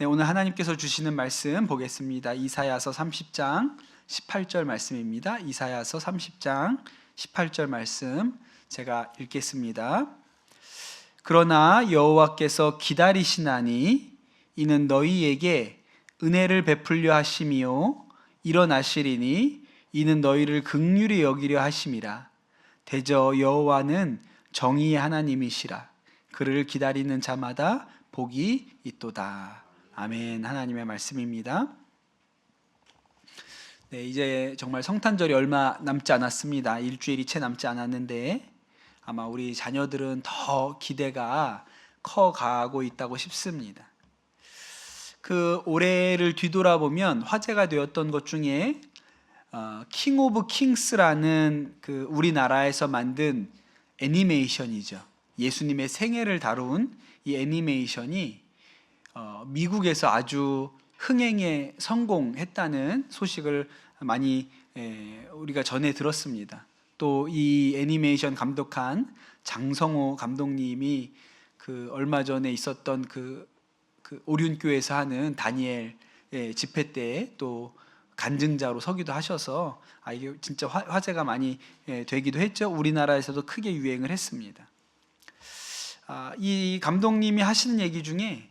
네, 오늘 하나님께서 주시는 말씀 보겠습니다. 이사야서 30장 18절 말씀입니다. 이사야서 30장 18절 말씀 제가 읽겠습니다. 그러나 여호와께서 기다리시나니 이는 너희에게 은혜를 베풀려 하심이요 일어나시리니 이는 너희를 긍휼히 여기려 하심이라. 대저 여호와는 정의의 하나님이시라. 그를 기다리는 자마다 복이 있도다. 아멘. 하나님의 말씀입니다. 네, 이제 정말 성탄절이 얼마 남지 않았습니다. 일주일이 채 남지 않았는데 아마 우리 자녀들은 더 기대가 커가고 있다고 싶습니다. 그 올해를 뒤돌아보면 화제가 되었던 것 중에 킹 오브 킹스라는 그 우리나라에서 만든 애니메이션이죠. 예수님의 생애를 다룬 이 애니메이션이 미국에서 아주 흥행에 성공했다는 소식을 많이 우리가 전해 들었습니다. 또 이 애니메이션 감독한 장성호 감독님이 그 얼마 전에 있었던 그 오륜교에서 하는 다니엘 집회 때 또 간증자로 서기도 하셔서 이게 진짜 화제가 많이 되기도 했죠. 우리나라에서도 크게 유행을 했습니다. 이 감독님이 하시는 얘기 중에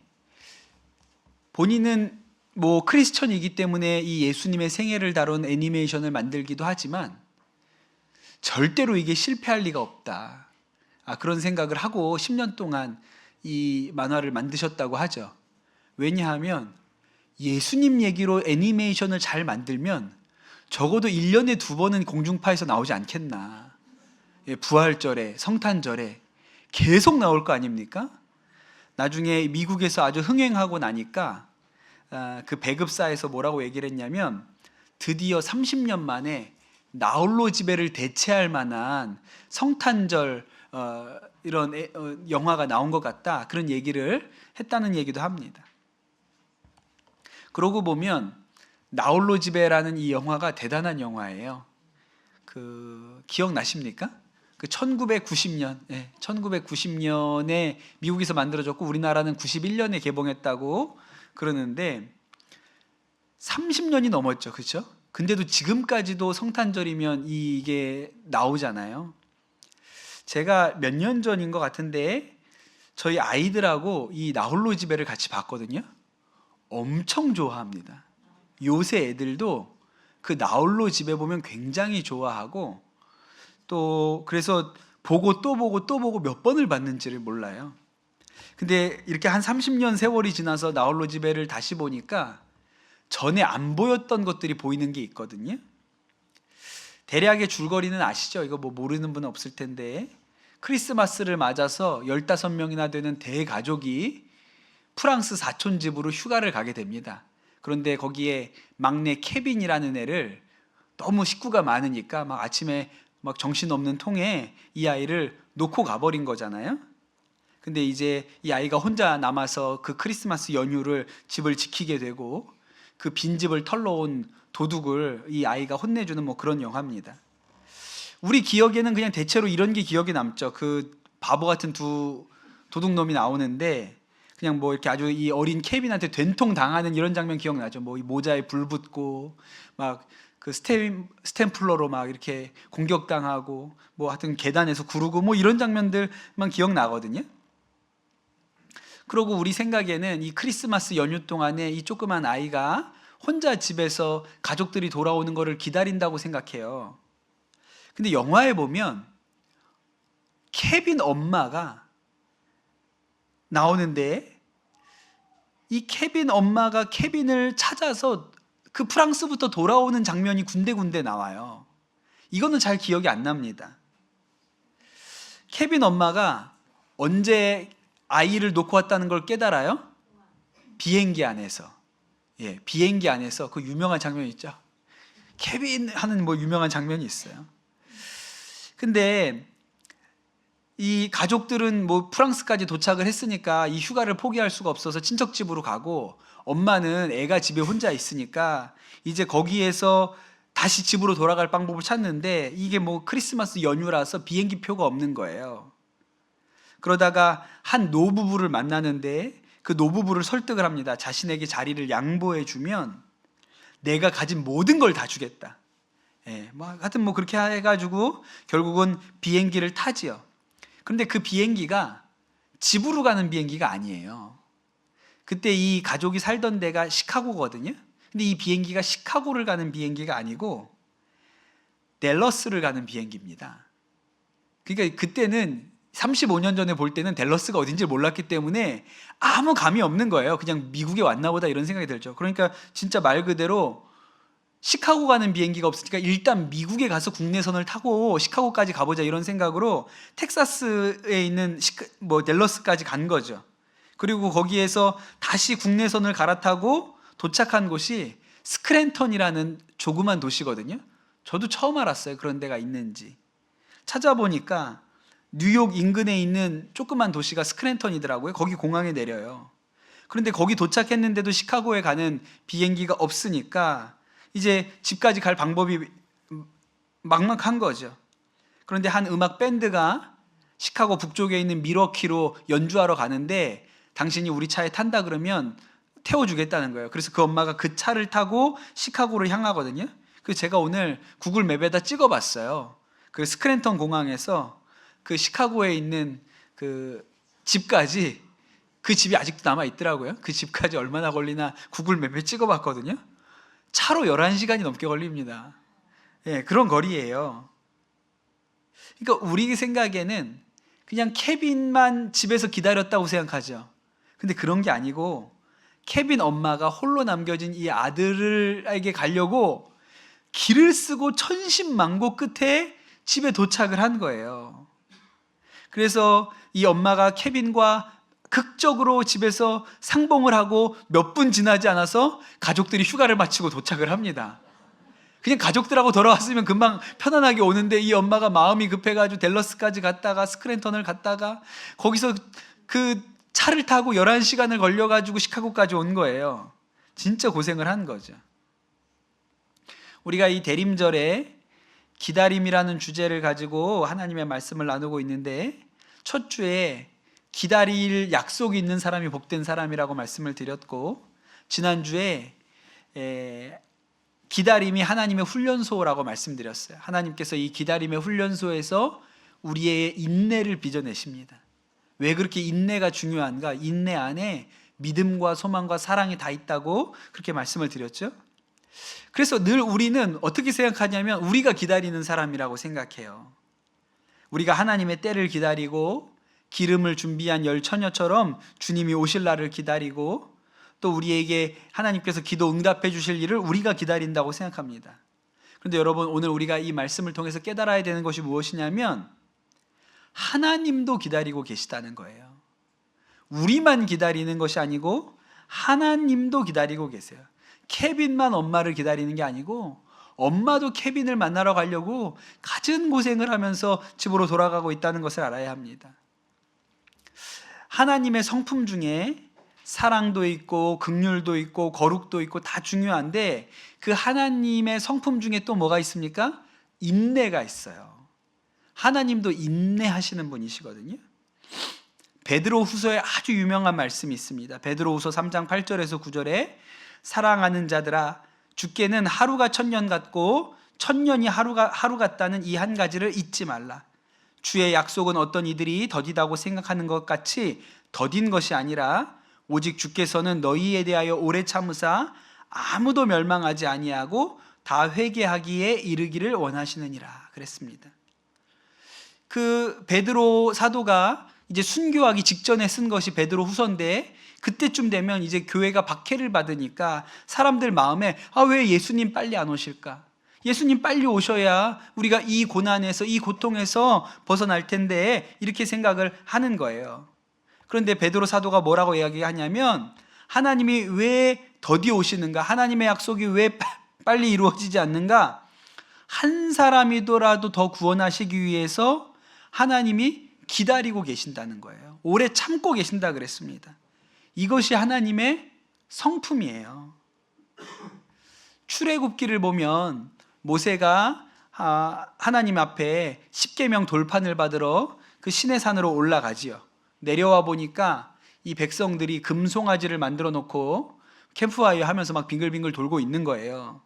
본인은 뭐 크리스천이기 때문에 이 예수님의 생애를 다룬 애니메이션을 만들기도 하지만 절대로 이게 실패할 리가 없다. 그런 생각을 하고 10년 동안 이 만화를 만드셨다고 하죠. 왜냐하면 예수님 얘기로 애니메이션을 잘 만들면 적어도 1년에 2번은 공중파에서 나오지 않겠나. 부활절에, 성탄절에 계속 나올 거 아닙니까? 나중에 미국에서 아주 흥행하고 나니까 그 배급사에서 뭐라고 얘기를 했냐면 드디어 30년 만에 나홀로 집에를 대체할 만한 성탄절 이런 영화가 나온 것 같다, 그런 얘기를 했다는 얘기도 합니다. 그러고 보면 나홀로 집에라는 이 영화가 대단한 영화예요. 그 기억나십니까? 그 1990년, 1990년에 미국에서 만들어졌고 우리나라는 91년에 개봉했다고 그러는데 30년이 넘었죠, 그렇죠? 근데도 지금까지도 성탄절이면 이게 나오잖아요. 제가 몇 년 전인 것 같은데 저희 아이들하고 이 나홀로 집에를 같이 봤거든요. 엄청 좋아합니다. 요새 애들도 그 나홀로 집에 보면 굉장히 좋아하고 또 그래서 보고 또 보고 또 보고 몇 번을 봤는지를 몰라요. 근데 이렇게 한 30년 세월이 지나서 나홀로 집에를 다시 보니까 전에 안 보였던 것들이 보이는 게 있거든요. 대략의 줄거리는 아시죠? 이거 뭐 모르는 분은 없을 텐데 크리스마스를 맞아서 15명이나 되는 대가족이 프랑스 사촌 집으로 휴가를 가게 됩니다. 그런데 거기에 막내 케빈이라는 애를 너무 식구가 많으니까 막 아침에 막 정신없는 통에 이 아이를 놓고 가버린 거잖아요. 근데 이제 이 아이가 혼자 남아서 그 크리스마스 연휴를 집을 지키게 되고 그 빈집을 털러 온 도둑을 이 아이가 혼내주는 뭐 그런 영화입니다. 우리 기억에는 그냥 대체로 이런 게 기억에 남죠. 그 바보 같은 두 도둑놈이 나오는데 그냥 뭐 이렇게 아주 이 어린 케빈한테 된통 당하는 이런 장면 기억나죠. 뭐 이 모자에 불 붙고 막 그 스탬플러로 막 이렇게 공격당하고 뭐 하여튼 계단에서 구르고 뭐 이런 장면들만 기억나거든요. 그리고 우리 생각에는 이 크리스마스 연휴 동안에 이 조그만 아이가 혼자 집에서 가족들이 돌아오는 것을 기다린다고 생각해요. 근데 영화에 보면 케빈 엄마가 나오는데 이 케빈 엄마가 케빈을 찾아서 그 프랑스부터 돌아오는 장면이 군데군데 나와요. 이거는 잘 기억이 안 납니다. 케빈 엄마가 언제 아이를 놓고 왔다는 걸 깨달아요? 비행기 안에서. 비행기 안에서 그 유명한 장면이 있죠. 케빈 하는 뭐 유명한 장면이 있어요. 근데 이 가족들은 뭐 프랑스까지 도착을 했으니까 이 휴가를 포기할 수가 없어서 친척 집으로 가고 엄마는 애가 집에 혼자 있으니까 이제 거기에서 다시 집으로 돌아갈 방법을 찾는데 이게 뭐 크리스마스 연휴라서 비행기 표가 없는 거예요. 그러다가 한 노부부를 만나는데 그 노부부를 설득을 합니다. 자신에게 자리를 양보해 주면 내가 가진 모든 걸 다 주겠다. 예, 하여튼 그렇게 해가지고 결국은 비행기를 타지요. 그런데 그 비행기가 집으로 가는 비행기가 아니에요. 그때 이 가족이 살던 데가 시카고거든요. 근데 이 비행기가 시카고를 가는 비행기가 아니고 댈러스를 가는 비행기입니다. 그러니까 그때는 35년 전에 볼 때는 댈러스가 어딘지 몰랐기 때문에 아무 감이 없는 거예요. 그냥 미국에 왔나 보다 이런 생각이 들죠. 그러니까 진짜 말 그대로 시카고 가는 비행기가 없으니까 일단 미국에 가서 국내선을 타고 시카고까지 가보자 이런 생각으로 텍사스에 있는 댈러스까지 간 거죠. 그리고 거기에서 다시 국내선을 갈아타고 도착한 곳이 스크랜턴이라는 조그만 도시거든요. 저도 처음 알았어요. 그런 데가 있는지. 찾아보니까 뉴욕 인근에 있는 조그만 도시가 스크랜턴이더라고요. 거기 공항에 내려요. 그런데 거기 도착했는데도 시카고에 가는 비행기가 없으니까 이제 집까지 갈 방법이 막막한 거죠. 그런데 한 음악 밴드가 시카고 북쪽에 있는 밀워키로 연주하러 가는데 당신이 우리 차에 탄다 그러면 태워주겠다는 거예요. 그래서 그 엄마가 그 차를 타고 시카고를 향하거든요. 그래서 제가 오늘 구글 맵에다 찍어봤어요. 그 스크랜턴 공항에서 그 시카고에 있는 그 집까지, 그 집이 아직도 남아 있더라고요. 그 집까지 얼마나 걸리나 구글 맵에 찍어봤거든요. 차로 11시간이 넘게 걸립니다. 예, 그런 거리예요. 그러니까 우리 생각에는 그냥 케빈만 집에서 기다렸다고 생각하죠. 근데 그런 게 아니고 케빈 엄마가 홀로 남겨진 이 아들에게 가려고 길을 쓰고 천신만고 끝에 집에 도착을 한 거예요. 그래서 이 엄마가 케빈과 극적으로 집에서 상봉을 하고 몇 분 지나지 않아서 가족들이 휴가를 마치고 도착을 합니다. 그냥 가족들하고 돌아왔으면 금방 편안하게 오는데 이 엄마가 마음이 급해가지고 댈러스까지 갔다가 스크랜턴을 갔다가 거기서 그 차를 타고 11시간을 걸려가지고 시카고까지 온 거예요. 진짜 고생을 한 거죠. 우리가 이 대림절에 기다림이라는 주제를 가지고 하나님의 말씀을 나누고 있는데 첫 주에 기다릴 약속이 있는 사람이 복된 사람이라고 말씀을 드렸고 지난주에 기다림이 하나님의 훈련소라고 말씀드렸어요. 하나님께서 이 기다림의 훈련소에서 우리의 인내를 빚어내십니다. 왜 그렇게 인내가 중요한가? 인내 안에 믿음과 소망과 사랑이 다 있다고 그렇게 말씀을 드렸죠. 그래서 늘 우리는 어떻게 생각하냐면 우리가 기다리는 사람이라고 생각해요. 우리가 하나님의 때를 기다리고 기름을 준비한 열 처녀처럼 주님이 오실 날을 기다리고 또 우리에게 하나님께서 기도 응답해 주실 일을 우리가 기다린다고 생각합니다. 그런데 여러분, 오늘 우리가 이 말씀을 통해서 깨달아야 되는 것이 무엇이냐면 하나님도 기다리고 계시다는 거예요. 우리만 기다리는 것이 아니고 하나님도 기다리고 계세요. 케빈만 엄마를 기다리는 게 아니고 엄마도 케빈을 만나러 가려고 갖은 고생을 하면서 집으로 돌아가고 있다는 것을 알아야 합니다. 하나님의 성품 중에 사랑도 있고 긍휼도 있고 거룩도 있고 다 중요한데 그 하나님의 성품 중에 또 뭐가 있습니까? 인내가 있어요. 하나님도 인내하시는 분이시거든요. 베드로후서에 아주 유명한 말씀이 있습니다. 베드로후서 3장 8절에서 9절에 사랑하는 자들아, 주께는 하루가 천년 같고 천년이 하루 같다는 이 한 가지를 잊지 말라. 주의 약속은 어떤 이들이 더디다고 생각하는 것 같이 더딘 것이 아니라 오직 주께서는 너희에 대하여 오래 참으사 아무도 멸망하지 아니하고 다 회개하기에 이르기를 원하시느니라 그랬습니다. 그 베드로 사도가 이제 순교하기 직전에 쓴 것이 베드로 후서인데 그때쯤 되면 이제 교회가 박해를 받으니까 사람들 마음에 왜 예수님 빨리 안 오실까? 예수님 빨리 오셔야 우리가 이 고난에서 이 고통에서 벗어날 텐데 이렇게 생각을 하는 거예요. 그런데 베드로 사도가 뭐라고 이야기하냐면 하나님이 왜 더디 오시는가? 하나님의 약속이 왜 빨리 이루어지지 않는가? 한 사람이더라도 더 구원하시기 위해서 하나님이 기다리고 계신다는 거예요. 오래 참고 계신다 그랬습니다. 이것이 하나님의 성품이에요. 출애굽기를 보면 모세가 하나님 앞에 십계명 돌판을 받으러 그 시내산으로 올라가지요. 내려와 보니까 이 백성들이 금송아지를 만들어 놓고 캠프파이어 하면서 막 빙글빙글 돌고 있는 거예요.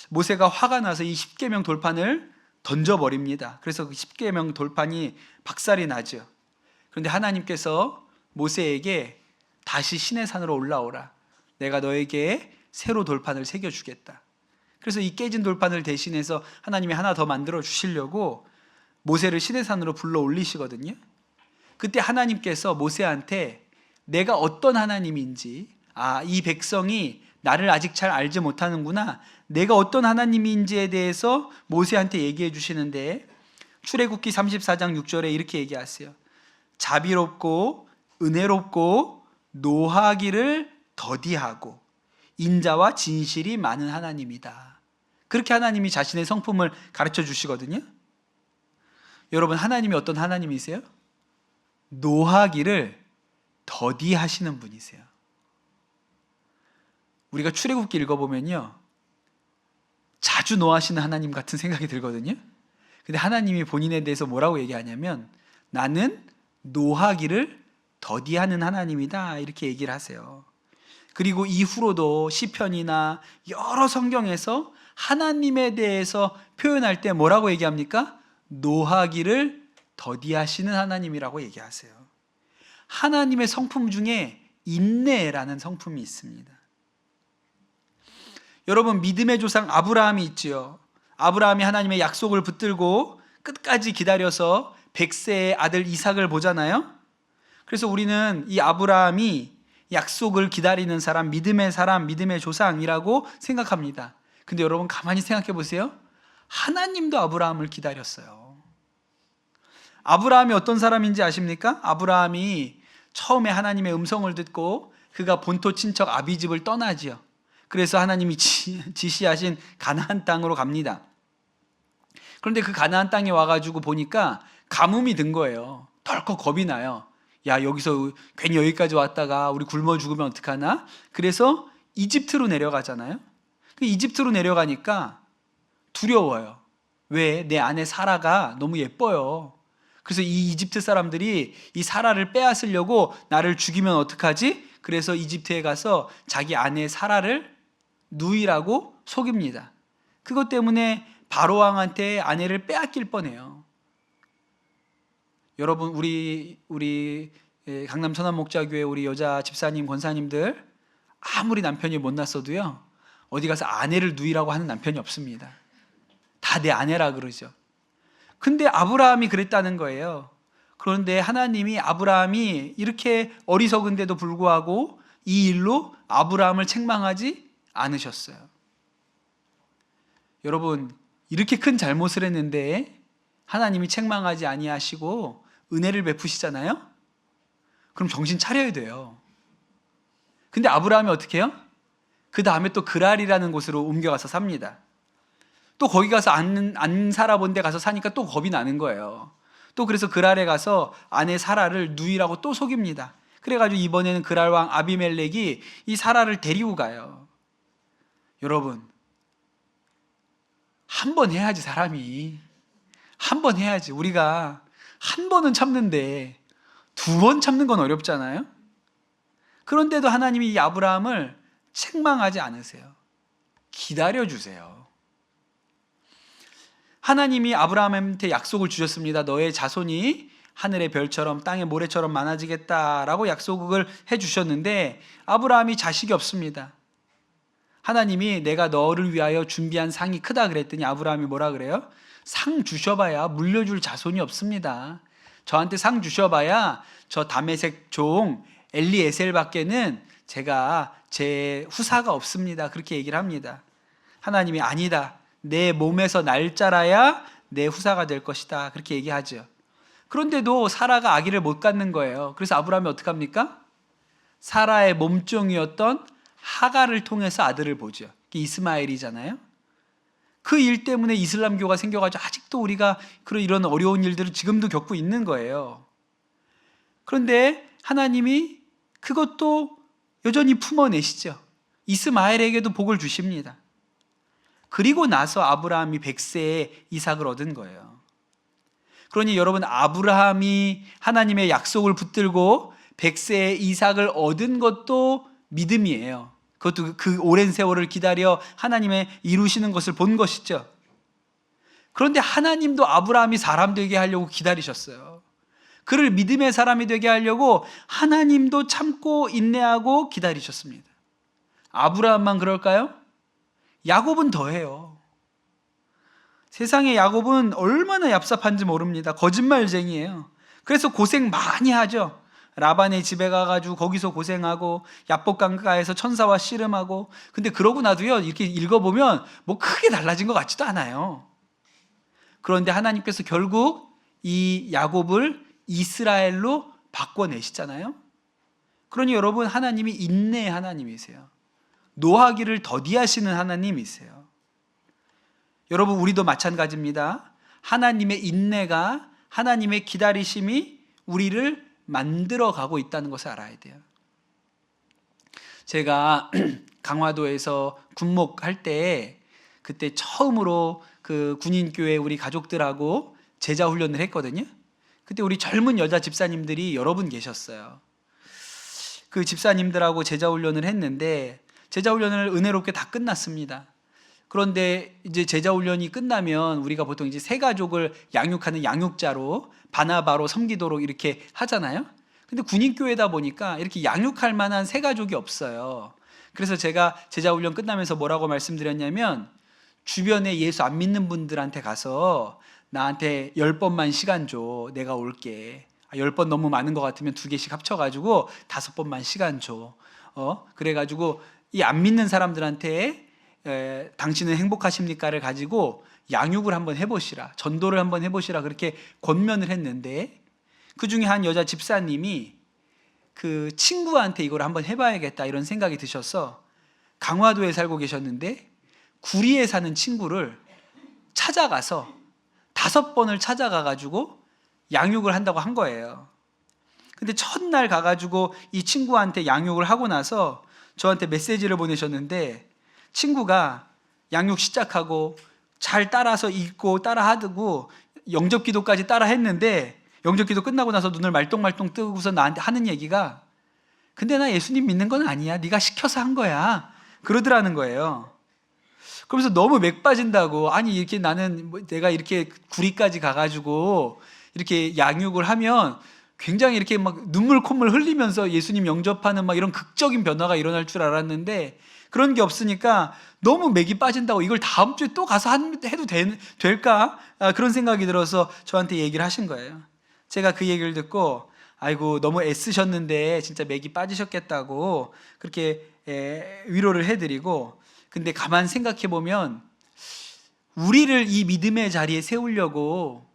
모세가 화가 나서 이 십계명 돌판을 던져버립니다. 그래서 그 십계명 돌판이 박살이 나죠. 그런데 하나님께서 모세에게 다시 시내 산으로 올라오라. 내가 너에게 새로 돌판을 새겨주겠다. 그래서 이 깨진 돌판을 대신해서 하나님이 하나 더 만들어 주시려고 모세를 시내산으로 불러 올리시거든요. 그때 하나님께서 모세한테 내가 어떤 하나님인지, 이 백성이 나를 아직 잘 알지 못하는구나, 내가 어떤 하나님인지에 대해서 모세한테 얘기해 주시는데, 출애굽기 34장 6절에 이렇게 얘기하세요. 자비롭고 은혜롭고 노하기를 더디하고 인자와 진실이 많은 하나님이다. 그렇게 하나님이 자신의 성품을 가르쳐 주시거든요. 여러분, 하나님이 어떤 하나님이세요? 노하기를 더디하시는 분이세요. 우리가 출애굽기 읽어보면요, 자주 노하시는 하나님 같은 생각이 들거든요. 근데 하나님이 본인에 대해서 뭐라고 얘기하냐면 나는 노하기를 더디하는 하나님이다, 이렇게 얘기를 하세요. 그리고 이후로도 시편이나 여러 성경에서 하나님에 대해서 표현할 때 뭐라고 얘기합니까? 노하기를 더디하시는 하나님이라고 얘기하세요. 하나님의 성품 중에 인내라는 성품이 있습니다. 여러분, 믿음의 조상 아브라함이 있지요. 아브라함이 하나님의 약속을 붙들고 끝까지 기다려서 100세의 아들 이삭을 보잖아요. 그래서 우리는 이 아브라함이 약속을 기다리는 사람, 믿음의 조상이라고 생각합니다. 근데 여러분, 가만히 생각해 보세요. 하나님도 아브라함을 기다렸어요. 아브라함이 어떤 사람인지 아십니까? 아브라함이 처음에 하나님의 음성을 듣고 그가 본토 친척 아비집을 떠나지요. 그래서 하나님이 지시하신 가나안 땅으로 갑니다. 그런데 그 가나안 땅에 와가지고 보니까 가뭄이 든 거예요. 덜컥 겁이 나요. 야, 여기서 괜히 여기까지 왔다가 우리 굶어 죽으면 어떡하나? 그래서 이집트로 내려가잖아요. 이집트로 내려가니까 두려워요. 왜? 내 아내 사라가 너무 예뻐요. 그래서 이 이집트 사람들이 이 사라를 빼앗으려고 나를 죽이면 어떡하지? 그래서 이집트에 가서 자기 아내 사라를 누이라고 속입니다. 그것 때문에 바로 왕한테 아내를 빼앗길 뻔해요. 여러분, 우리 강남 선한목자교회 우리 여자 집사님, 권사님들 아무리 남편이 못났어도요, 어디 가서 아내를 누이라고 하는 남편이 없습니다. 다 내 아내라 그러죠. 근데 아브라함이 그랬다는 거예요. 그런데 하나님이 아브라함이 이렇게 어리석은데도 불구하고 이 일로 아브라함을 책망하지 않으셨어요. 여러분, 이렇게 큰 잘못을 했는데 하나님이 책망하지 아니하시고 은혜를 베푸시잖아요? 그럼 정신 차려야 돼요. 근데 아브라함이 어떻게 해요? 그 다음에 또 그랄이라는 곳으로 옮겨가서 삽니다. 또 거기 가서 안 살아본 데 가서 사니까 또 겁이 나는 거예요. 또 그래서 그랄에 가서 아내 사라를 누이라고 또 속입니다. 그래가지고 이번에는 그랄 왕 아비멜렉이 이 사라를 데리고 가요. 여러분, 한 번 해야지. 사람이 한 번 해야지. 우리가 한 번은 참는데 2번 참는 건 어렵잖아요. 그런데도 하나님이 이 아브라함을 책망하지 않으세요. 기다려주세요. 하나님이 아브라함한테 약속을 주셨습니다. 너의 자손이 하늘의 별처럼 땅의 모래처럼 많아지겠다라고 약속을 해주셨는데 아브라함이 자식이 없습니다. 하나님이 내가 너를 위하여 준비한 상이 크다 그랬더니 아브라함이 뭐라 그래요? 상 주셔봐야 물려줄 자손이 없습니다. 저한테 상 주셔봐야 저 다메섹 종 엘리에셀밖에는 제 후사가 없습니다. 그렇게 얘기를 합니다. 하나님이 아니다. 내 몸에서 날 자라야 내 후사가 될 것이다. 그렇게 얘기하죠. 그런데도 사라가 아기를 못 갖는 거예요. 그래서 아브라함이 어떡합니까? 사라의 몸종이었던 하갈을 통해서 아들을 보죠. 이스마엘이잖아요. 그 일 때문에 이슬람교가 생겨가지고 아직도 우리가 이런 어려운 일들을 지금도 겪고 있는 거예요. 그런데 하나님이 그것도 여전히 품어내시죠. 이스마엘에게도 복을 주십니다. 그리고 나서 아브라함이 100세에 이삭을 얻은 거예요. 그러니 여러분, 아브라함이 하나님의 약속을 붙들고 100세의 이삭을 얻은 것도 믿음이에요. 그것도 그 오랜 세월을 기다려 하나님의 이루시는 것을 본 것이죠. 그런데 하나님도 아브라함이 사람 되게 하려고 기다리셨어요. 그를 믿음의 사람이 되게 하려고 하나님도 참고 인내하고 기다리셨습니다. 아브라함만 그럴까요? 야곱은 더해요. 세상의 야곱은 얼마나 얍삽한지 모릅니다. 거짓말쟁이에요. 그래서 고생 많이 하죠. 라반의 집에 가가지고 거기서 고생하고 야복강가에서 천사와 씨름하고. 근데 그러고 나도요, 이렇게 읽어보면 뭐 크게 달라진 것 같지도 않아요. 그런데 하나님께서 결국 이 야곱을 이스라엘로 바꿔내시잖아요. 그러니 여러분, 하나님이 인내의 하나님이세요. 노하기를 더디하시는 하나님이세요. 여러분, 우리도 마찬가지입니다. 하나님의 인내가, 하나님의 기다리심이 우리를 만들어 가고 있다는 것을 알아야 돼요. 제가 강화도에서 군목할 때 그때 처음으로 그 군인교회 우리 가족들하고 제자 훈련을 했거든요. 그때 우리 젊은 여자 집사님들이 여러 분 계셨어요. 그 집사님들하고 제자 훈련을 했는데 제자 훈련을 은혜롭게 다 끝났습니다. 그런데 이제 제자 훈련이 끝나면 우리가 보통 이제 새 가족을 양육하는 양육자로 바나바로 섬기도록 이렇게 하잖아요. 근데 군인교회다 보니까 이렇게 양육할 만한 새 가족이 없어요. 그래서 제가 제자 훈련 끝나면서 뭐라고 말씀드렸냐면, 주변에 예수 안 믿는 분들한테 가서 나한테 10번만 시간 줘. 내가 올게. 10번 너무 많은 것 같으면 2개씩 합쳐가지고 5번만 시간 줘. 그래가지고 이 안 믿는 사람들한테 당신은 행복하십니까를 가지고 양육을 한번 해보시라, 전도를 한번 해보시라, 그렇게 권면을 했는데, 그 중에 한 여자 집사님이 그 친구한테 이걸 한번 해봐야겠다 이런 생각이 드셔서 강화도에 살고 계셨는데 구리에 사는 친구를 찾아가서 5번을 찾아가가지고 양육을 한다고 한 거예요. 근데 첫날 가가지고 이 친구한테 양육을 하고 나서 저한테 메시지를 보내셨는데, 친구가 양육 시작하고 잘 따라서 읽고 따라하고 영접 기도까지 따라 했는데, 영접 기도 끝나고 나서 눈을 말똥말똥 뜨고서 나한테 하는 얘기가, 근데 나 예수님 믿는 건 아니야, 네가 시켜서 한 거야, 그러더라는 거예요. 그러면서 너무 맥 빠진다고, 아니 이렇게 나는 내가 이렇게 구리까지 가가지고 이렇게 양육을 하면 굉장히 이렇게 막 눈물 콧물 흘리면서 예수님 영접하는 막 이런 극적인 변화가 일어날 줄 알았는데 그런 게 없으니까 너무 맥이 빠진다고, 이걸 다음 주에 또 가서 해도 될까? 그런 생각이 들어서 저한테 얘기를 하신 거예요. 제가 그 얘기를 듣고, 아이고 너무 애쓰셨는데 진짜 맥이 빠지셨겠다고 그렇게 위로를 해드리고, 근데 가만 생각해 보면 우리를 이 믿음의 자리에 세우려고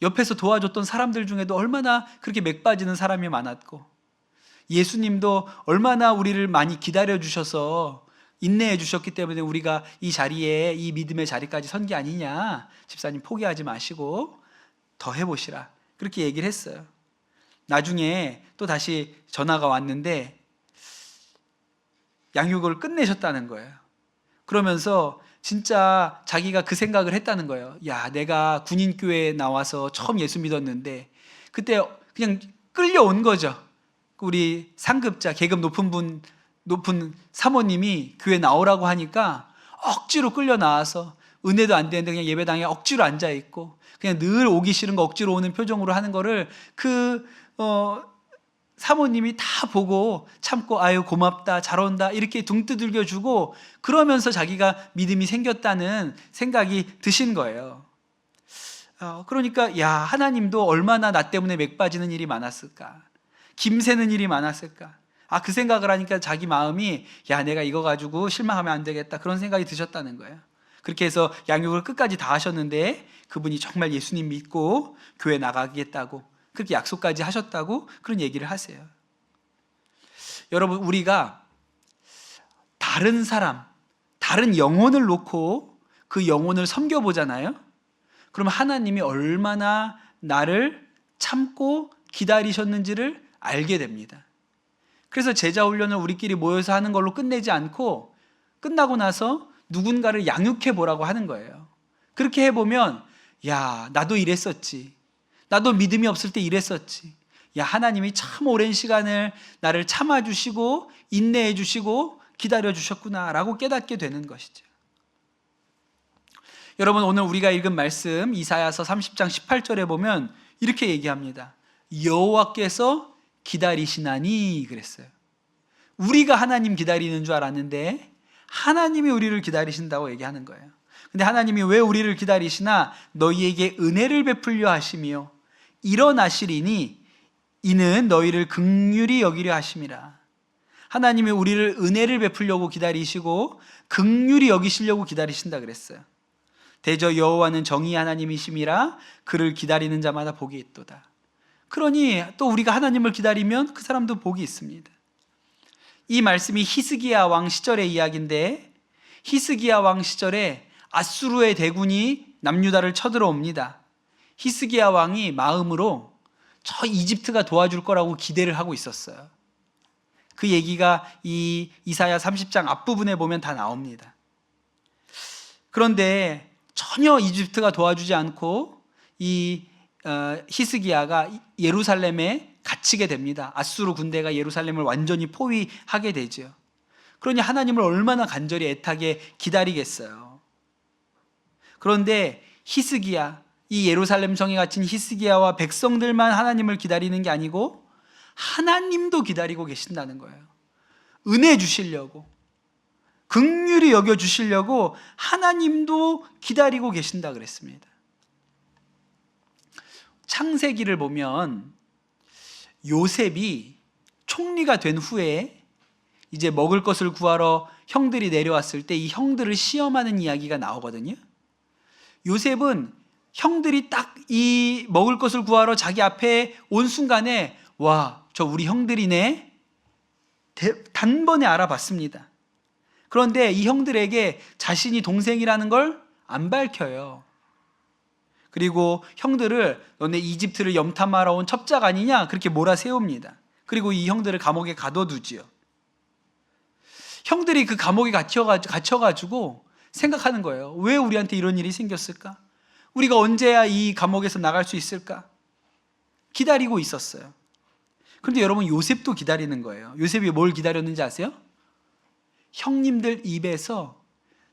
옆에서 도와줬던 사람들 중에도 얼마나 그렇게 맥 빠지는 사람이 많았고, 예수님도 얼마나 우리를 많이 기다려 주셔서 인내해 주셨기 때문에 우리가 이 자리에, 이 믿음의 자리까지 선 게 아니냐. 집사님 포기하지 마시고 더 해보시라, 그렇게 얘기를 했어요. 나중에 또 다시 전화가 왔는데 양육을 끝내셨다는 거예요. 그러면서 진짜 자기가 그 생각을 했다는 거예요. 야, 내가 군인교회에 나와서 처음 예수 믿었는데 그때 그냥 끌려온 거죠. 우리 상급자, 계급 높은 사모님이 교회 나오라고 하니까 억지로 끌려 나와서, 은혜도 안 되는데 그냥 예배당에 억지로 앉아 있고 그냥 늘 오기 싫은 거 억지로 오는 표정으로 하는 거를 그 사모님이 다 보고 참고, 아유 고맙다, 잘 온다, 이렇게 둥 두들겨 주고, 그러면서 자기가 믿음이 생겼다는 생각이 드신 거예요. 그러니까 야, 하나님도 얼마나 나 때문에 맥 빠지는 일이 많았을까, 김새는 일이 많았을까. 그 생각을 하니까 자기 마음이, 야, 내가 이거 가지고 실망하면 안 되겠다, 그런 생각이 드셨다는 거예요. 그렇게 해서 양육을 끝까지 다 하셨는데 그분이 정말 예수님 믿고 교회 나가겠다고 그렇게 약속까지 하셨다고 그런 얘기를 하세요. 여러분, 우리가 다른 사람, 다른 영혼을 놓고 그 영혼을 섬겨보잖아요. 그럼 하나님이 얼마나 나를 참고 기다리셨는지를 알게 됩니다. 그래서 제자 훈련을 우리끼리 모여서 하는 걸로 끝내지 않고 끝나고 나서 누군가를 양육해 보라고 하는 거예요. 그렇게 해보면, 야, 나도 이랬었지, 나도 믿음이 없을 때 이랬었지, 야, 하나님이 참 오랜 시간을 나를 참아주시고 인내해 주시고 기다려 주셨구나 라고 깨닫게 되는 것이죠. 여러분, 오늘 우리가 읽은 말씀 이사야서 30장 18절에 보면 이렇게 얘기합니다. 여호와께서 기다리시나니 그랬어요. 우리가 하나님 기다리는 줄 알았는데 하나님이 우리를 기다리신다고 얘기하는 거예요. 근데 하나님이 왜 우리를 기다리시나? 너희에게 은혜를 베풀려 하시며 일어나시리니 이는 너희를 긍휼히 여기려 하심이라. 하나님이 우리를 은혜를 베풀려고 기다리시고 긍휼히 여기시려고 기다리신다 그랬어요. 대저 여호와는 정의의 하나님이심이라 그를 기다리는 자마다 복이 있도다. 그러니 또 우리가 하나님을 기다리면 그 사람도 복이 있습니다. 이 말씀이 히스기야 왕 시절의 이야기인데, 히스기야 왕 시절에 아수르의 대군이 남유다를 쳐들어옵니다. 히스기야 왕이 마음으로 저 이집트가 도와줄 거라고 기대를 하고 있었어요. 그 얘기가 이 이사야 30장 앞부분에 보면 다 나옵니다. 그런데 전혀 이집트가 도와주지 않고 이 히스기야가 예루살렘에 갇히게 됩니다. 아수르 군대가 예루살렘을 완전히 포위하게 되죠. 그러니 하나님을 얼마나 간절히 애타게 기다리겠어요. 그런데 히스기야, 이 예루살렘 성에 갇힌 히스기야와 백성들만 하나님을 기다리는 게 아니고 하나님도 기다리고 계신다는 거예요. 은혜 주시려고, 긍휼히 여겨 주시려고 하나님도 기다리고 계신다 그랬습니다. 창세기를 보면 요셉이 총리가 된 후에 이제 먹을 것을 구하러 형들이 내려왔을 때 이 형들을 시험하는 이야기가 나오거든요. 요셉은 형들이 딱 이 먹을 것을 구하러 자기 앞에 온 순간에 와, 저 우리 형들이네 단번에 알아봤습니다. 그런데 이 형들에게 자신이 동생이라는 걸 안 밝혀요. 그리고 형들을 너네 이집트를 염탐하러 온 첩자가 아니냐 그렇게 몰아세웁니다. 그리고 이 형들을 감옥에 가둬두지요. 형들이 그 감옥에 갇혀가지고 생각하는 거예요. 왜 우리한테 이런 일이 생겼을까? 우리가 언제야 이 감옥에서 나갈 수 있을까? 기다리고 있었어요. 그런데 여러분, 요셉도 기다리는 거예요. 요셉이 뭘 기다렸는지 아세요? 형님들 입에서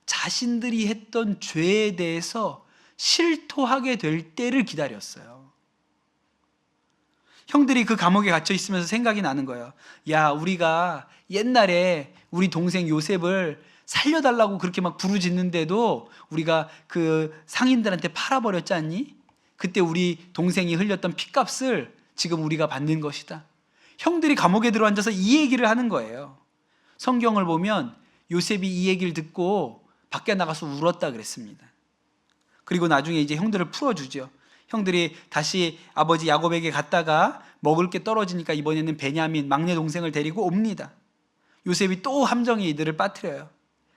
자신들이 했던 죄에 대해서 실토하게 될 때를 기다렸어요. 형들이 그 감옥에 갇혀 있으면서 생각이 나는 거예요. 야, 우리가 옛날에 우리 동생 요셉을 살려달라고 그렇게 막 부르짖는데도 우리가 그 상인들한테 팔아버렸지 않니? 그때 우리 동생이 흘렸던 핏값을 지금 우리가 받는 것이다. 형들이 감옥에 들어앉아서 이 얘기를 하는 거예요. 성경을 보면 요셉이 이 얘기를 듣고 밖에 나가서 울었다 그랬습니다. 그리고 나중에 이제 형들을 풀어주죠. 형들이 다시 아버지 야곱에게 갔다가 먹을 게 떨어지니까 이번에는 베냐민 막내 동생을 데리고 옵니다. 요셉이 또 함정에 이들을 빠뜨려요.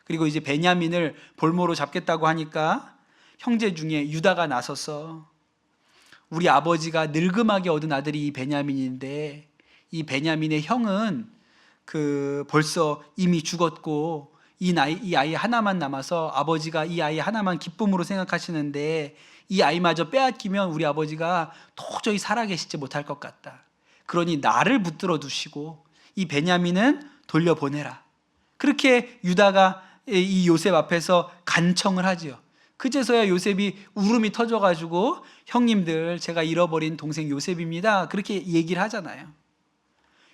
그리고 이제 베냐민을 볼모로 잡겠다고 하니까 형제 중에 유다가 나서서 우리 아버지가 늙음하게 얻은 아들이 이 베냐민인데 이 베냐민의 형은 벌써 이미 죽었고 이 아이 하나만 남아서 아버지가 이 아이 하나만 기쁨으로 생각하시는데 이 아이마저 빼앗기면 우리 아버지가 도저히 살아계시지 못할 것 같다. 그러니 나를 붙들어 두시고 이 베냐민은 돌려보내라. 그렇게 유다가 이 요셉 앞에서 간청을 하지요. 그제서야 요셉이 울음이 터져가지고 형님들, 제가 잃어버린 동생 요셉입니다. 그렇게 얘기를 하잖아요.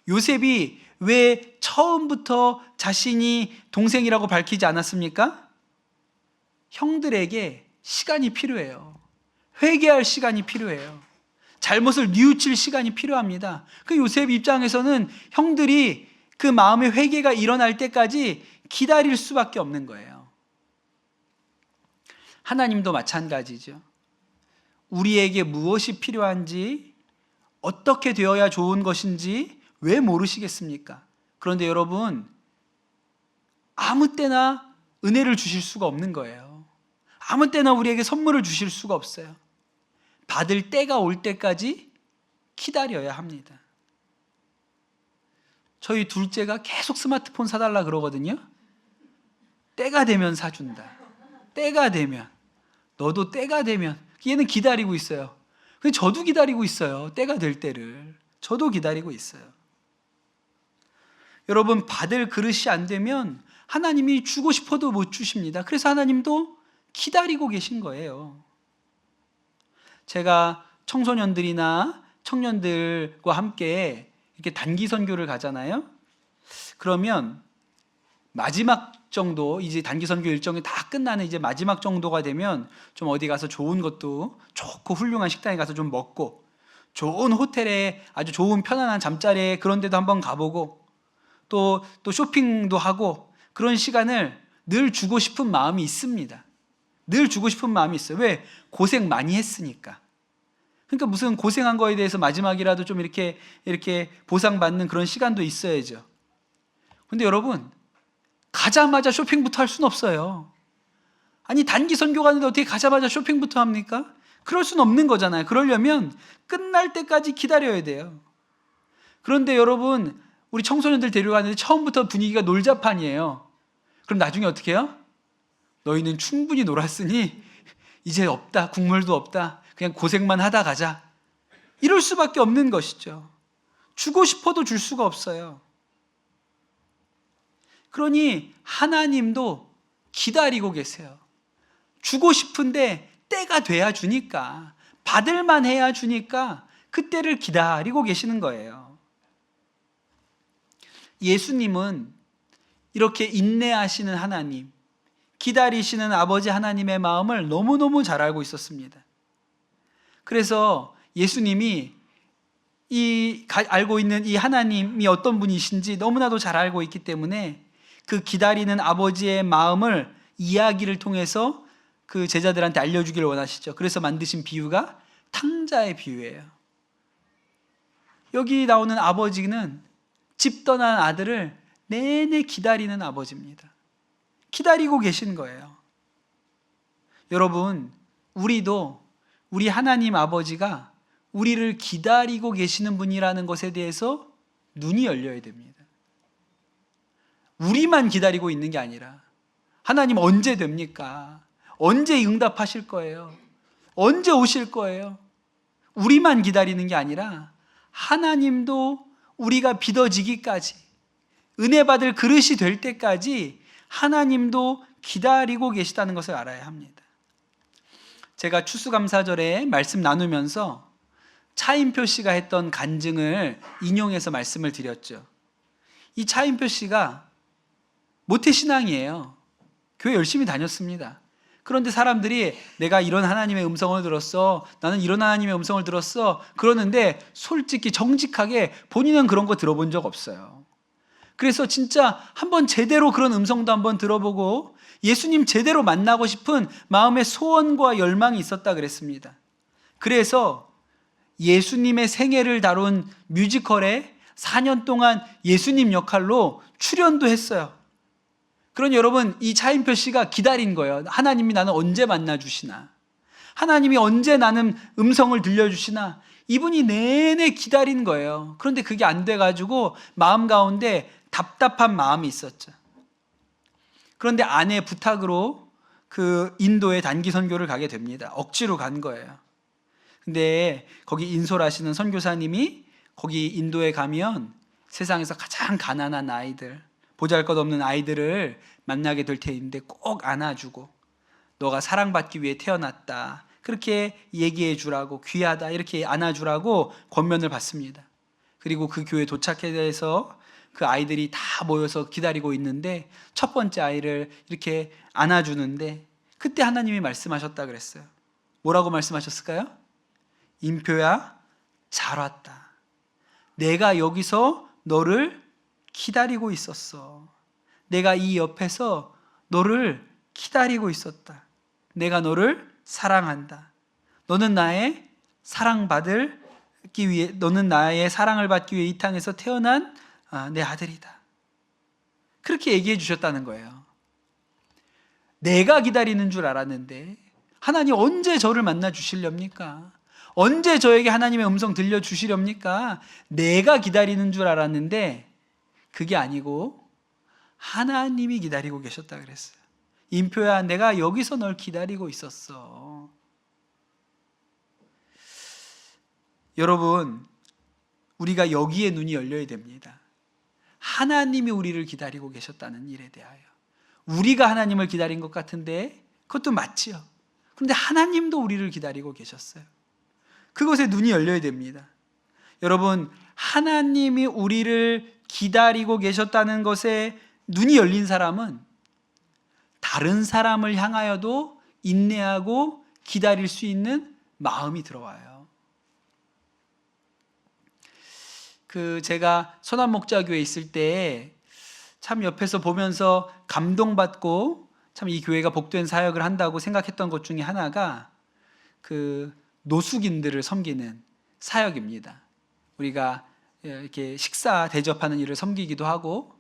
요셉이 왜 처음부터 자신이 동생이라고 밝히지 않았습니까? 형들에게 시간이 필요해요. 회개할 시간이 필요해요. 잘못을 뉘우칠 시간이 필요합니다. 그 요셉 입장에서는 형들이 그 마음의 회개가 일어날 때까지 기다릴 수밖에 없는 거예요. 하나님도 마찬가지죠. 우리에게 무엇이 필요한지, 어떻게 되어야 좋은 것인지 왜 모르시겠습니까? 그런데 여러분, 아무 때나 은혜를 주실 수가 없는 거예요. 아무 때나 우리에게 선물을 주실 수가 없어요. 받을 때가 올 때까지 기다려야 합니다. 저희 둘째가 계속 스마트폰 사달라 그러거든요. 때가 되면 사준다. 때가 되면. 너도 때가 되면. 얘는 기다리고 있어요. 근데 저도 기다리고 있어요. 때가 될 때를. 저도 기다리고 있어요. 여러분, 받을 그릇이 안 되면 하나님이 주고 싶어도 못 주십니다. 그래서 하나님도 기다리고 계신 거예요. 제가 청소년들이나 청년들과 함께 이렇게 단기 선교를 가잖아요. 그러면 마지막 정도, 이제 단기 선교 일정이 다 끝나는 이제 마지막 정도가 되면 좀 어디 가서 좋은 것도, 좋고 훌륭한 식당에 가서 좀 먹고, 좋은 호텔에 아주 좋은 편안한 잠자리에 그런 데도 한번 가보고, 또 쇼핑도 하고, 그런 시간을 늘 주고 싶은 마음이 있습니다. 늘 주고 싶은 마음이 있어요. 왜? 고생 많이 했으니까. 그러니까 무슨 고생한 거에 대해서 마지막이라도 좀 이렇게 보상받는 그런 시간도 있어야죠. 근데 여러분, 가자마자 쇼핑부터 할 수는 없어요. 아니, 단기 선교 가는데 어떻게 가자마자 쇼핑부터 합니까? 그럴 수는 없는 거잖아요. 그러려면 끝날 때까지 기다려야 돼요. 그런데 여러분, 우리 청소년들 데려가는데 처음부터 분위기가 놀자판이에요. 그럼 나중에 어떻게 해요? 너희는 충분히 놀았으니 이제 없다, 국물도 없다, 그냥 고생만 하다 가자, 이럴 수밖에 없는 것이죠. 주고 싶어도 줄 수가 없어요. 그러니 하나님도 기다리고 계세요. 주고 싶은데 때가 돼야 주니까, 받을만 해야 주니까 그때를 기다리고 계시는 거예요. 예수님은 이렇게 인내하시는 하나님, 기다리시는 아버지 하나님의 마음을 너무너무 잘 알고 있었습니다. 그래서 예수님이 알고 있는 이 하나님이 어떤 분이신지 너무나도 잘 알고 있기 때문에 그 기다리는 아버지의 마음을 이야기를 통해서 그 제자들한테 알려주기를 원하시죠. 그래서 만드신 비유가 탕자의 비유예요. 여기 나오는 아버지는 집 떠난 아들을 내내 기다리는 아버지입니다. 기다리고 계신 거예요. 여러분, 우리도 우리 하나님 아버지가 우리를 기다리고 계시는 분이라는 것에 대해서 눈이 열려야 됩니다. 우리만 기다리고 있는 게 아니라 하나님 언제 됩니까? 언제 응답하실 거예요? 언제 오실 거예요? 우리만 기다리는 게 아니라 하나님도 우리가 빚어지기까지, 은혜 받을 그릇이 될 때까지 하나님도 기다리고 계시다는 것을 알아야 합니다. 제가 추수감사절에 말씀 나누면서 차인표 씨가 했던 간증을 인용해서 말씀을 드렸죠. 이 차인표 씨가 모태신앙이에요. 교회 열심히 다녔습니다. 그런데 사람들이 내가 이런 하나님의 음성을 들었어, 나는 이런 하나님의 음성을 들었어, 그러는데 솔직히 정직하게 본인은 그런 거 들어본 적 없어요. 그래서 진짜 한번 제대로 그런 음성도 한번 들어보고 예수님 제대로 만나고 싶은 마음의 소원과 열망이 있었다 그랬습니다. 그래서 예수님의 생애를 다룬 뮤지컬에 4년 동안 예수님 역할로 출연도 했어요. 그러니 여러분, 이 차인표 씨가 기다린 거예요. 하나님이 나는 언제 만나주시나, 하나님이 언제 나는 음성을 들려주시나, 이분이 내내 기다린 거예요. 그런데 그게 안 돼가지고 마음 가운데 답답한 마음이 있었죠. 그런데 아내 부탁으로 그 인도에 단기 선교를 가게 됩니다. 억지로 간 거예요. 근데 거기 인솔하시는 선교사님이 거기 인도에 가면 세상에서 가장 가난한 아이들, 보잘것없는 아이들을 만나게 될 테인데 꼭 안아주고, 너가 사랑받기 위해 태어났다, 그렇게 얘기해 주라고, 귀하다 이렇게 안아주라고 권면을 받습니다. 그리고 그 교회에 도착해서 그 아이들이 다 모여서 기다리고 있는데 첫 번째 아이를 이렇게 안아주는데 그때 하나님이 말씀하셨다 그랬어요. 뭐라고 말씀하셨을까요? 인표야, 잘 왔다. 내가 여기서 너를 기다리고 있었어. 내가 이 옆에서 너를 기다리고 있었다. 내가 너를 사랑한다. 너는 나의 사랑을 받기 위해 이 땅에서 태어난 내 아들이다. 그렇게 얘기해 주셨다는 거예요. 내가 기다리는 줄 알았는데 하나님 언제 저를 만나 주시렵니까? 언제 저에게 하나님의 음성 들려주시렵니까? 내가 기다리는 줄 알았는데 그게 아니고 하나님이 기다리고 계셨다 그랬어요. 인표야, 내가 여기서 널 기다리고 있었어. 여러분, 우리가 여기에 눈이 열려야 됩니다. 하나님이 우리를 기다리고 계셨다는 일에 대하여. 우리가 하나님을 기다린 것 같은데 그것도 맞지요. 그런데 하나님도 우리를 기다리고 계셨어요. 그것에 눈이 열려야 됩니다. 여러분, 하나님이 우리를 기다리고 계셨다는 것에 눈이 열린 사람은 다른 사람을 향하여도 인내하고 기다릴 수 있는 마음이 들어와요. 제가 선한목자교회에 있을 때 참 옆에서 보면서 감동받고 참 이 교회가 복된 사역을 한다고 생각했던 것 중에 하나가 노숙인들을 섬기는 사역입니다. 우리가 이렇게 식사 대접하는 일을 섬기기도 하고,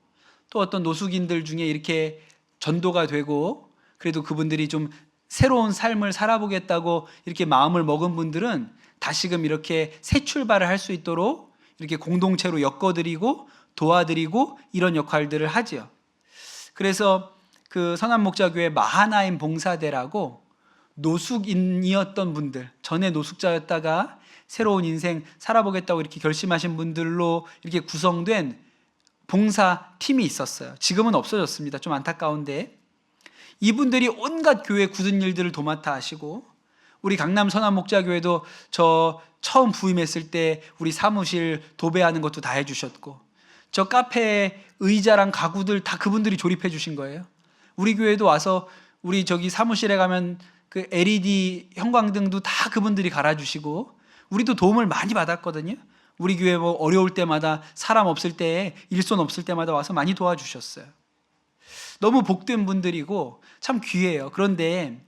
또 어떤 노숙인들 중에 이렇게 전도가 되고 그래도 그분들이 좀 새로운 삶을 살아보겠다고 이렇게 마음을 먹은 분들은 다시금 이렇게 새 출발을 할 수 있도록 이렇게 공동체로 엮어드리고 도와드리고 이런 역할들을 하지요. 그래서 선한목자교회 마하나임 봉사대라고 노숙인이었던 분들, 전에 노숙자였다가 새로운 인생 살아보겠다고 이렇게 결심하신 분들로 이렇게 구성된 봉사팀이 있었어요. 지금은 없어졌습니다. 좀 안타까운데 이분들이 온갖 교회 굳은 일들을 도맡아 하시고, 우리 강남 선한목자교회도 저 처음 부임했을 때 우리 사무실 도배하는 것도 다 해주셨고, 저 카페 의자랑 가구들 다 그분들이 조립해 주신 거예요. 우리 교회도 와서 우리 저기 사무실에 가면 LED 형광등도 다 그분들이 갈아주시고, 우리도 도움을 많이 받았거든요. 우리 교회 뭐 어려울 때마다, 사람 없을 때, 일손 없을 때마다 와서 많이 도와주셨어요. 너무 복된 분들이고 참 귀해요. 그런데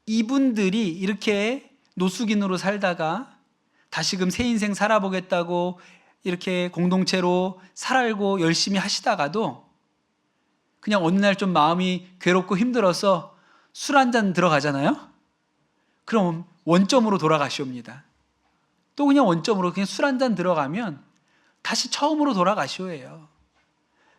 이분들이 이렇게 노숙인으로 살다가 다시금 새 인생 살아보겠다고 이렇게 공동체로 살고 열심히 하시다가도 그냥 어느 날 좀 마음이 괴롭고 힘들어서 술 한잔 들어가잖아요. 그럼 원점으로 돌아가시옵니다. 또 그냥 원점으로 그냥 술 한잔 들어가면 다시 처음으로 돌아가시오예요.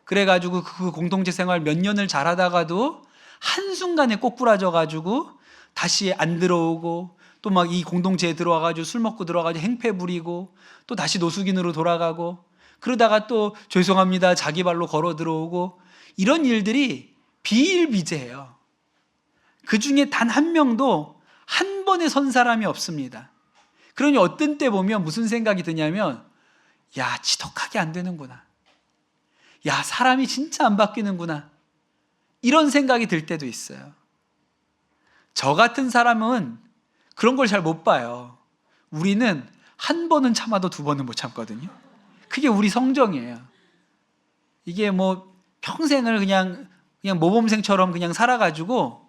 그래가지고 그 공동체 생활 몇 년을 잘하다가도 한순간에 꼬꾸라져가지고 다시 안 들어오고, 또 막 이 공동체에 들어와가지고 술 먹고 들어와가지고 행패 부리고, 또 다시 노숙인으로 돌아가고, 그러다가 또 죄송합니다 자기 발로 걸어 들어오고, 이런 일들이 비일비재해요. 그 중에 단 한 명도 한 번에 선 사람이 없습니다. 그러니 어떤 때 보면 무슨 생각이 드냐면, 야, 지독하게 안 되는구나. 야, 사람이 진짜 안 바뀌는구나. 이런 생각이 들 때도 있어요. 저 같은 사람은 그런 걸 잘 못 봐요. 우리는 한 번은 참아도 두 번은 못 참거든요. 그게 우리 성정이에요. 이게 뭐 평생을 그냥 모범생처럼 그냥 살아가지고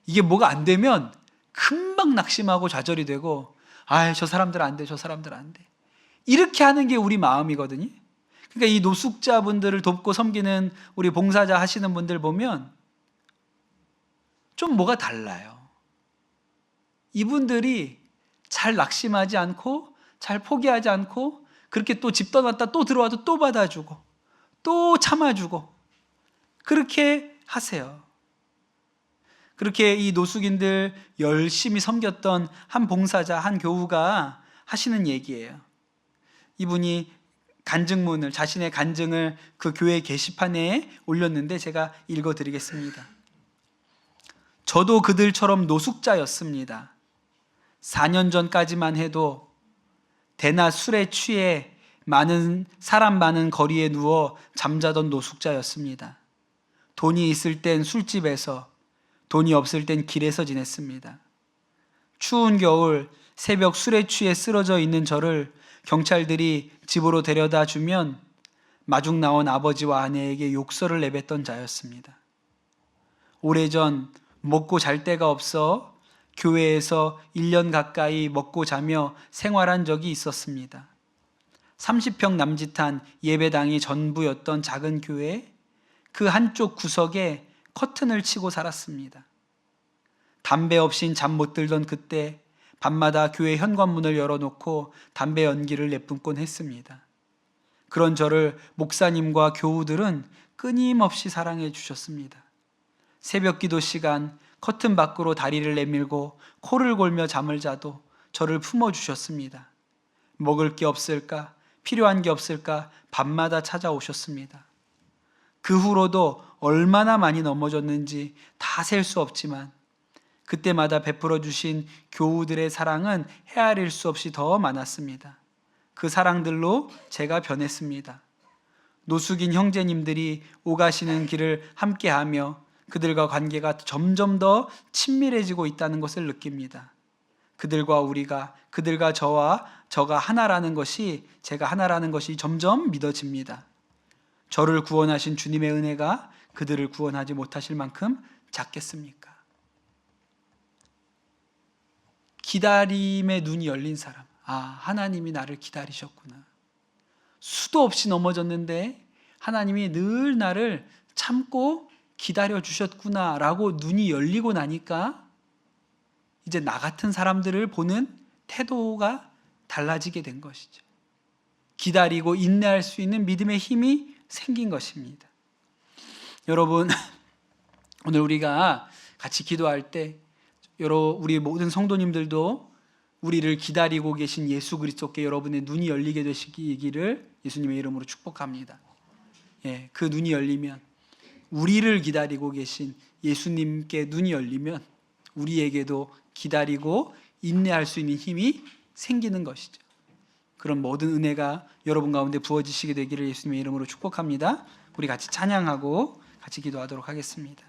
이게 뭐가 안 되면 금방 낙심하고 좌절이 되고, 아, 저 사람들 안 돼, 저 사람들 안 돼. 이렇게 하는 게 우리 마음이거든요. 그러니까 이 노숙자분들을 돕고 섬기는 우리 봉사자 하시는 분들 보면 좀 뭐가 달라요. 이분들이 잘 낙심하지 않고 잘 포기하지 않고 그렇게 또 집 떠났다 또 들어와도 또 받아주고 또 참아주고 그렇게 하세요. 그렇게 이 노숙인들 열심히 섬겼던 한 봉사자, 한 교우가 하시는 얘기예요. 이분이 간증문을, 자신의 간증을 그 교회 게시판에 올렸는데 제가 읽어드리겠습니다. 저도 그들처럼 노숙자였습니다. 4년 전까지만 해도 대낮 술에 취해 사람 많은 거리에 누워 잠자던 노숙자였습니다. 돈이 있을 땐 술집에서, 돈이 없을 땐 길에서 지냈습니다. 추운 겨울 새벽 술에 취해 쓰러져 있는 저를 경찰들이 집으로 데려다 주면 마중 나온 아버지와 아내에게 욕설을 내뱉던 자였습니다. 오래전 먹고 잘 데가 없어 교회에서 1년 가까이 먹고 자며 생활한 적이 있었습니다. 30평 남짓한 예배당이 전부였던 작은 교회, 그 한쪽 구석에 커튼을 치고 살았습니다. 담배 없인 잠 못 들던 그때 밤마다 교회 현관문을 열어놓고 담배 연기를 내뿜곤 했습니다. 그런 저를 목사님과 교우들은 끊임없이 사랑해 주셨습니다. 새벽 기도 시간 커튼 밖으로 다리를 내밀고 코를 골며 잠을 자도 저를 품어주셨습니다. 먹을 게 없을까? 필요한 게 없을까? 밤마다 찾아오셨습니다. 그 후로도 얼마나 많이 넘어졌는지 다 셀 수 없지만 그때마다 베풀어 주신 교우들의 사랑은 헤아릴 수 없이 더 많았습니다. 그 사랑들로 제가 변했습니다. 노숙인 형제님들이 오가시는 길을 함께하며 그들과 관계가 점점 더 친밀해지고 있다는 것을 느낍니다. 그들과 우리가, 그들과 저가 하나라는 것이, 제가 하나라는 것이 점점 믿어집니다. 저를 구원하신 주님의 은혜가 그들을 구원하지 못하실 만큼 작겠습니까? 기다림의 눈이 열린 사람. 하나님이 나를 기다리셨구나. 수도 없이 넘어졌는데 하나님이 늘 나를 참고 기다려 주셨구나 라고 눈이 열리고 나니까 이제 나 같은 사람들을 보는 태도가 달라지게 된 것이죠. 기다리고 인내할 수 있는 믿음의 힘이 생긴 것입니다. 여러분, 오늘 우리가 같이 기도할 때 우리 모든 성도님들도 우리를 기다리고 계신 예수 그리스도께 여러분의 눈이 열리게 되시기를 예수님의 이름으로 축복합니다. 그 눈이 열리면, 우리를 기다리고 계신 예수님께 눈이 열리면 우리에게도 기다리고 인내할 수 있는 힘이 생기는 것이죠. 그런 모든 은혜가 여러분 가운데 부어지시게 되기를 예수님의 이름으로 축복합니다. 우리 같이 찬양하고 같이 기도하도록 하겠습니다.